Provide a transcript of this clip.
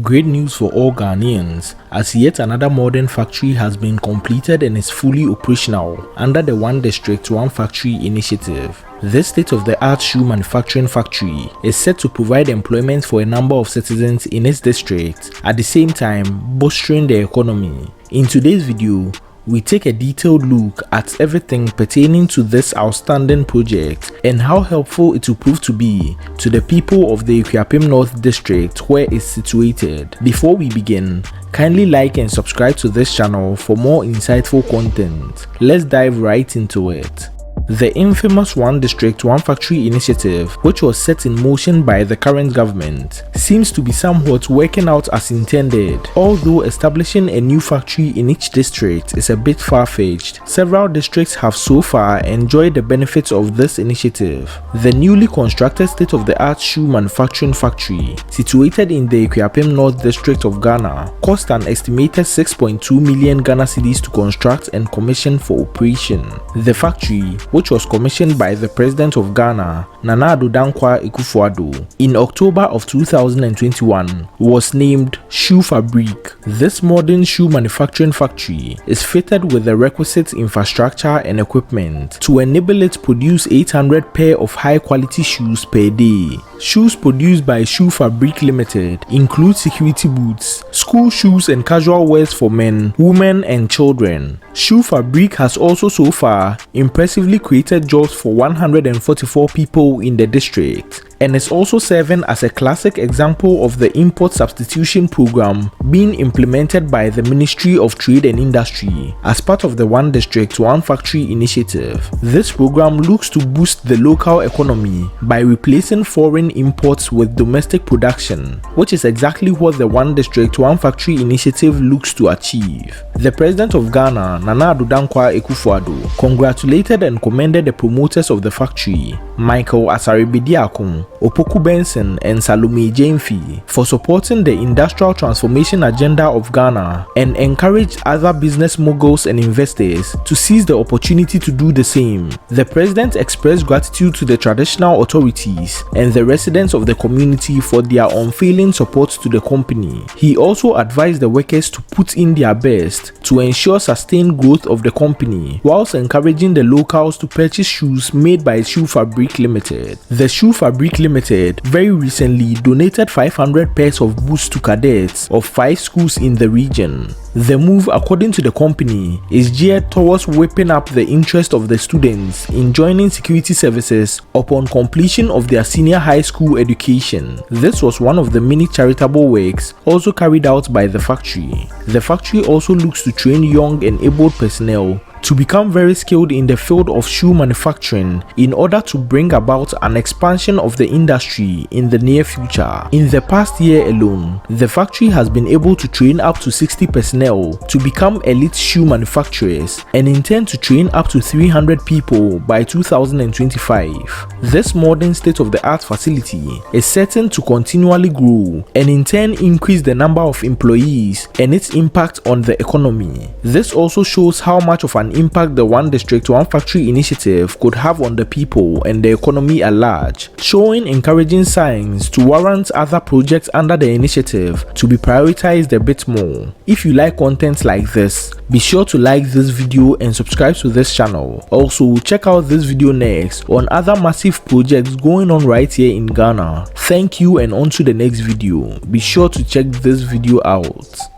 Great news for all Ghanaians, as yet another modern factory has been completed and is fully operational under the One District, One Factory initiative. This state-of-the-art shoe manufacturing factory is set to provide employment for a number of citizens in its district, at the same time bolstering the economy. In today's video, we take a detailed look at everything pertaining to this outstanding project and how helpful it will prove to be to the people of the Akuapem North District where it's situated. Before we begin, kindly like and subscribe to this channel for more insightful content. Let's dive right into it. The infamous One District, One Factory initiative, which was set in motion by the current government, seems to be somewhat working out as intended. Although establishing a new factory in each district is a bit far-fetched, several districts have so far enjoyed the benefits of this initiative. The newly constructed state-of-the-art shoe manufacturing factory, situated in the Akuapem North District of Ghana, cost an estimated 6.2 million Ghana cedis to construct and commission for operation. The factory, which was commissioned by the President of Ghana, Nana Addo Dankwa Akufo-Addo, in October of 2021, was named Shoe Fabrique. This modern shoe manufacturing factory is fitted with the requisite infrastructure and equipment to enable it to produce 800 pair of high-quality shoes per day. Shoes produced by Shoe Fabrique Limited include security boots, school shoes and casual wears for men, women and children. Shoe Fabrique has also so far impressively created jobs for 144 people in the district, and is also serving as a classic example of the import substitution program being implemented by the Ministry of Trade and Industry as part of the One District, One Factory initiative. This program looks to boost the local economy by replacing foreign imports with domestic production, which is exactly what the One District, One Factory initiative looks to achieve. The President of Ghana, Nana Addo Dankwa Akufo-Addo, congratulated and commended the promoters of the factory, Michael Asare-Bediakun, Opoku Benson and Salome Jamefi, for supporting the industrial transformation agenda of Ghana, and encouraged other business moguls and investors to seize the opportunity to do the same. The President expressed gratitude to the traditional authorities and the residents of the community for their unfailing support to the company. He also advised the workers to put in their best to ensure sustained growth of the company, whilst encouraging the locals to purchase shoes made by Shoe Fabrique Limited. The Shoe Fabrique Limited very recently donated 500 pairs of boots to cadets of 5 schools in the region. The move, according to the company, is geared towards whipping up the interest of the students in joining security services upon completion of their senior high school education. This was one of the many charitable works also carried out by the factory. The factory also looks to train young and able personnel to become very skilled in the field of shoe manufacturing in order to bring about an expansion of the industry in the near future. In the past year alone, the factory has been able to train up to 60 personnel to become elite shoe manufacturers and intend to train up to 300 people by 2025. This modern state-of-the-art facility is certain to continually grow and in turn increase the number of employees and its impact on the economy. This also shows how much of an impact the One District, One Factory initiative could have on the people and the economy at large, showing encouraging signs to warrant other projects under the initiative to be prioritized a bit more. If you like content like this, be sure to like this video and subscribe to this channel. Also, check out this video next on other massive projects going on right here in Ghana. Thank you, and on to the next video. Be sure to check this video out.